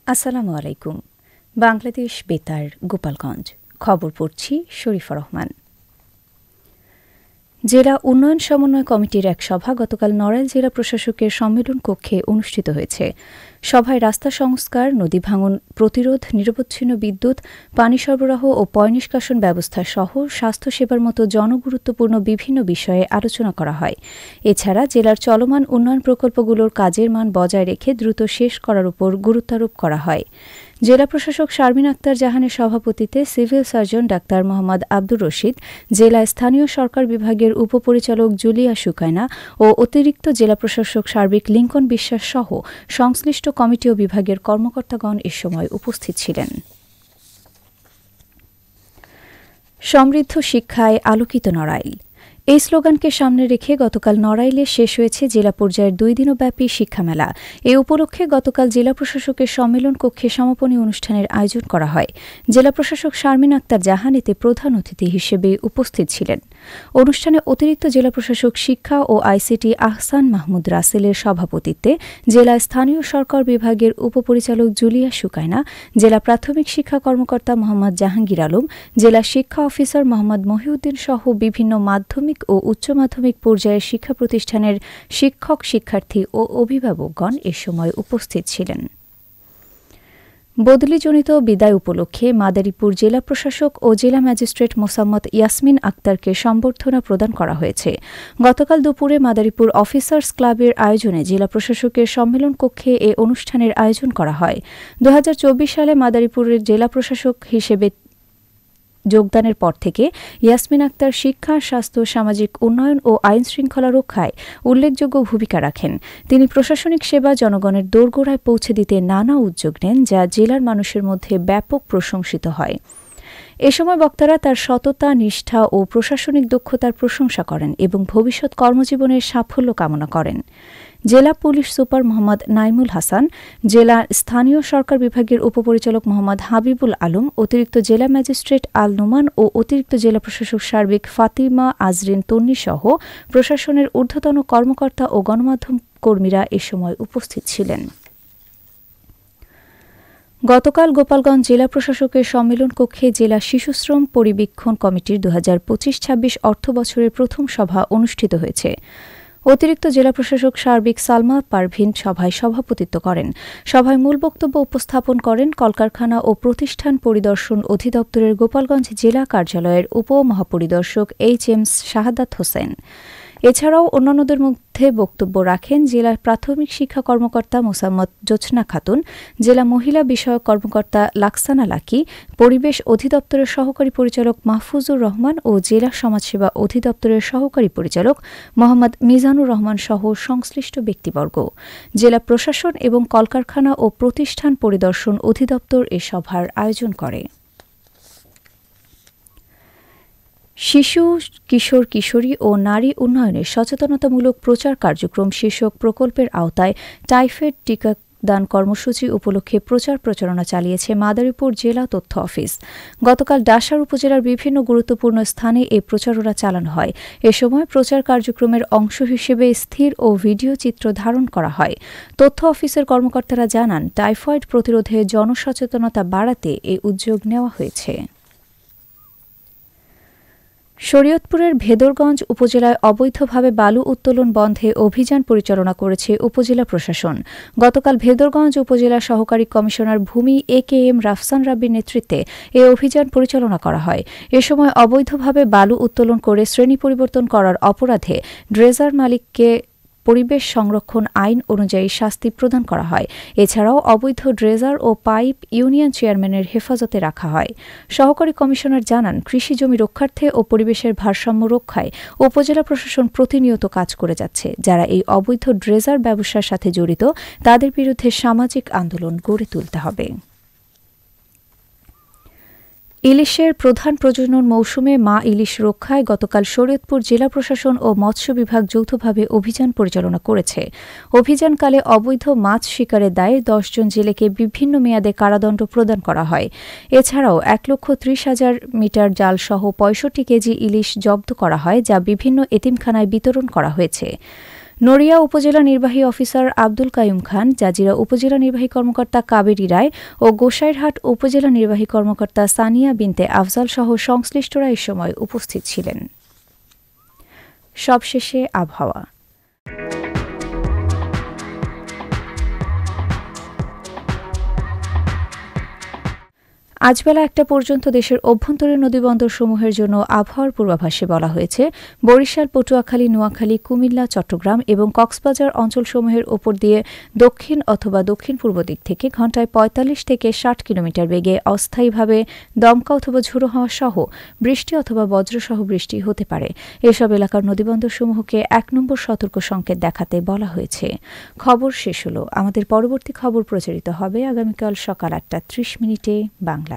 আসসালামু আলাইকুম। বাংলাদেশ বেতার, গোপালগঞ্জ। খবর পড়ছি শরীফা রহমান। জেলা উন্নয়ন সমন্বয় কমিটির এক সভা গতকাল নড়াইল জেলা প্রশাসকের সম্মেলন কক্ষে অনুষ্ঠিত হয়েছে। সভায় রাস্তা সংস্কার, নদী ভাঙন প্রতিরোধ, নিরবচ্ছিন্ন বিদ্যুৎ, পানি সরবরাহ ও পয়ঃনিষ্কাশন ব্যবস্থা সহ স্বাস্থ্যসেবার মতো জনগুরুত্বপূর্ণ বিভিন্ন বিষয়ে আলোচনা করা হয়। এছাড়া জেলার চলমান উন্নয়ন প্রকল্পগুলোর কাজের মান বজায় রেখে দ্রুত শেষ করার উপর গুরুত্বারোপ করা হয়। জেলা প্রশাসক শারমিন আক্তার জাহানের সভাপতিত্বে civil surgeon doctor Mohammad Abdur Rashid, জেলা স্থানীয় সরকার বিভাগের উপপরিচালক জুলিয়া সুকাইনা ও অতিরিক্ত জেলা প্রশাসক সার্বিক লিঙ্কন বিশ্বাস সহ সংশ্লিষ্ট কমিটি ও বিভাগের কর্মকর্তাগণ এ সময় উপস্থিত ছিলেন। সমৃদ্ধ শিক্ষায় আলোকিত নড়াইল, এই স্লোগানকে সামনে রেখে গতকাল নড়াইলে শেষ হয়েছে জেলা পর্যায়ের 2 দিনব্যাপী শিক্ষামেলা। এ উপলক্ষে গতকাল জেলা প্রশাসকের সম্মেলন কক্ষে সমাপনী অনুষ্ঠানের আয়োজন করা হয়। জেলা প্রশাসক শারমিন আক্তার জাহান এতে প্রধান অতিথি হিসেবে উপস্থিত ছিলেন। অনুষ্ঠানে অতিরিক্ত জেলা প্রশাসক শিক্ষা ও আইসিটি আহসান মাহমুদ রাসেলের সভাপতিত্বে জেলা স্থানীয় সরকার বিভাগের উপপরিচালক জুলিয়া সুকাইনা, জেলা প্রাথমিক শিক্ষা কর্মকর্তা মোহাম্মদ জাহাঙ্গীর আলম, জেলা শিক্ষা অফিসার মোহাম্মদ মহিউদ্দিন সহ বিভিন্ন মাধ্যমিক ও উচ্চ মাধ্যমিক পর্যায়ের শিক্ষা প্রতিষ্ঠানের শিক্ষক, শিক্ষার্থী ও অভিভাবকগণ এ সময় উপস্থিত ছিলেন। বদলিজনিত বিদায় উপলক্ষে মাদারীপুর জেলা প্রশাসক ও জেলা ম্যাজিস্ট্রেট মোসাম্মদ ইয়াসমিন আক্তারকে সম্বর্ধনা প্রদান করা হয়েছে। গতকাল দুপুরে মাদারীপুর অফিসার্স ক্লাবের আয়োজনে জেলা প্রশাসকের সম্মেলন কক্ষে এ অনুষ্ঠানের আয়োজন করা হয়। 2024 সালে মাদারীপুরের জেলা প্রশাসক হিসেবে যোগদানের পর থেকে ইয়াসমিন আক্তার শিক্ষা, স্বাস্থ্য, সামাজিক উন্নয়ন ও আইন শৃঙ্খলা রক্ষায় উল্লেখযোগ্য ভূমিকা রাখেন। তিনি প্রশাসনিক সেবা জনগণের দোরগোড়ায় পৌঁছে দিতে নানা উদ্যোগ নেন, যা জেলার মানুষের মধ্যে ব্যাপক প্রশংসিত হয়। এ সময় বক্তারা তার সততা, নিষ্ঠা ও প্রশাসনিক দক্ষতার প্রশংসা করেন এবং ভবিষ্যৎ কর্মজীবনের সাফল্য কামনা করেন। জেলা পুলিশ সুপার মোহাম্মদ নাইমুল হাসান, জেলা স্থানীয় সরকার বিভাগের উপপরিচালক মোহাম্মদ হাবিবুল আলম, অতিরিক্ত জেলা ম্যাজিস্ট্রেট আল নোমান ও অতিরিক্ত জেলা প্রশাসক সার্বিক ফাতিমা আজরিন তন্নি সহ প্রশাসনের ঊর্ধ্বতন কর্মকর্তা ও গণমাধ্যম কর্মীরা এ সময় উপস্থিত ছিলেন। গতকাল গোপালগঞ্জ জেলা প্রশাসকের সম্মেলন কক্ষে জেলা শিশুশ্রম পরিবীক্ষণ কমিটির 2025-26 অর্থ বছরের প্রথম সভা অনুষ্ঠিত হয়েছে। অতিরিক্ত জেলা প্রশাসক সার্বিক সালমা পারভিন সভায় সভাপতিত্ব করেন। সভায় মূল বক্তব্য উপস্থাপন করেন কলকারখানা ও প্রতিষ্ঠান পরিদর্শন অধিদপ্তরের গোপালগঞ্জ জেলা কার্যালয়ের উপমহাপরিদর্শক HM শাহাদাত হোসেন। এছাড়াও অন্যান্যদের মধ্যে বক্তব্য রাখেন জেলা প্রাথমিক শিক্ষা কর্মকর্তা মোসাম্মদ জোছনা খাতুন, জেলা মহিলা বিষয়ক কর্মকর্তা লাকসানা লাকি, পরিবেশ অধিদপ্তরের সহকারী পরিচালক মাহফুজুর রহমান ও জেলা সমাজসেবা অধিদপ্তরের সহকারী পরিচালক মোহাম্মদ মিজানুর রহমান সহ সংশ্লিষ্ট ব্যক্তিবর্গ। জেলা প্রশাসন এবং কলকারখানা ও প্রতিষ্ঠান পরিদর্শন অধিদপ্তর এ সভার আয়োজন করে। শিশু, কিশোর, কিশোরী ও নারী উন্নয়নে সচেতনতামূলক প্রচার কার্যক্রম শীর্ষক প্রকল্পের আওতায় টাইফয়েড টিকাদান কর্মসূচি উপলক্ষে প্রচার প্রচারণা চালিয়েছে মাদারীপুর জেলা তথ্য অফিস। গতকাল ডাসার উপজেলার বিভিন্ন গুরুত্বপূর্ণ স্থানে এ প্রচারণা চালানো হয়। এ সময় প্রচার কার্যক্রমের অংশ হিসেবে স্থির ও ভিডিও চিত্র ধারণ করা হয়। তথ্য অফিসের কর্মকর্তারা জানান, টাইফয়েড প্রতিরোধে জনসচেতনতা বাড়াতে এ উদ্যোগ নেওয়া হয়েছে। শরীয়তপুরের ভেদরগঞ্জ উপজেলায় অবৈধভাবে বালু উত্তোলন বন্ধে অভিযান পরিচালনা করেছে উপজেলা প্রশাসন। গতকাল ভেদরগঞ্জ উপজেলা সহকারী কমিশনার ভূমি AKM রাফসান রাব্বির নেতৃত্বে এ অভিযান পরিচালনা করা হয়। এ সময় অবৈধভাবে বালু উত্তোলন করে শ্রেণী পরিবর্তন করার অপরাধে ড্রেজার মালিককে পরিবেশ সংরক্ষণ আইন অনুযায়ী শাস্তি প্রদান করা হয়। এছাড়াও অবৈধ ড্রেজার ও পাইপ ইউনিয়ন চেয়ারম্যানের হেফাজতে রাখা হয়। সহকারী কমিশনার জানান, কৃষি জমি রক্ষার্থে ও পরিবেশের ভারসাম্য রক্ষায় উপজেলা প্রশাসন প্রতিনিয়ত কাজ করে যাচ্ছে। যারা এই অবৈধ ড্রেজার ব্যবসার সাথে জড়িত তাদের বিরুদ্ধে সামাজিক আন্দোলন গড়ে তুলতে হবে। ইলিশের প্রধান প্রজনন মৌসুমে মা ইলিশ রক্ষায় গতকাল শরীয়তপুর জেলা প্রশাসন ও মৎস্য বিভাগ যৌথভাবে অভিযান পরিচালনা করেছে। অভিযানকালে অবৈধ মাছ শিকারের দায়ে 10 জন জেলেকে বিভিন্ন মেয়াদে কারাদণ্ড প্রদান করা হয়। এছাড়াও 1,30,000 মিটার জালসহ 65 কেজি ইলিশ জব্দ করা হয়, যা বিভিন্ন এতিমখানায় বিতরণ করা হয়েছে। নড়িয়া উপজেলা নির্বাহী অফিসার আব্দুল কাইয়ুম খান, জাজিরা উপজেলা নির্বাহী কর্মকর্তা কাবেরী রায় ও গোসাইরহাট উপজেলা নির্বাহী কর্মকর্তা সানিয়া বিনতে আফজাল সহ সংশ্লিষ্টরা এ সময় উপস্থিত ছিলেন। সবশেষে আবহাওয়া। আজ বেলা 1টা পর্যন্ত দেশের অভ্যন্তরীণ নদীবন্দরসমূহের জন্য আবহাওয়ার পূর্বাভাসে বলা হয়েছে, বরিশাল, পটুয়াখালী, নোয়াখালী, কুমিল্লা, চট্টগ্রাম এবং কক্সবাজার অঞ্চলসমূহের ওপর দিয়ে দক্ষিণ অথবা দক্ষিণ পূর্ব দিক থেকে ঘণ্টায় 45 থেকে 60 কিলোমিটার বেগে অস্থায়ীভাবে দমকা অথবা ঝোড়ো হাওয়া সহ বৃষ্টি অথবা বজ্রসহ বৃষ্টি হতে পারে। এসব এলাকার নদীবন্দরসমূহকে 1 নম্বর সতর্ক সংকেত দেখাতে বলা হয়েছে। খবর শেষ হলো। আমাদের পরবর্তী খবর প্রচারিত হবে আগামীকাল সকাল 8টা 30 মিনিটে বাংলায়।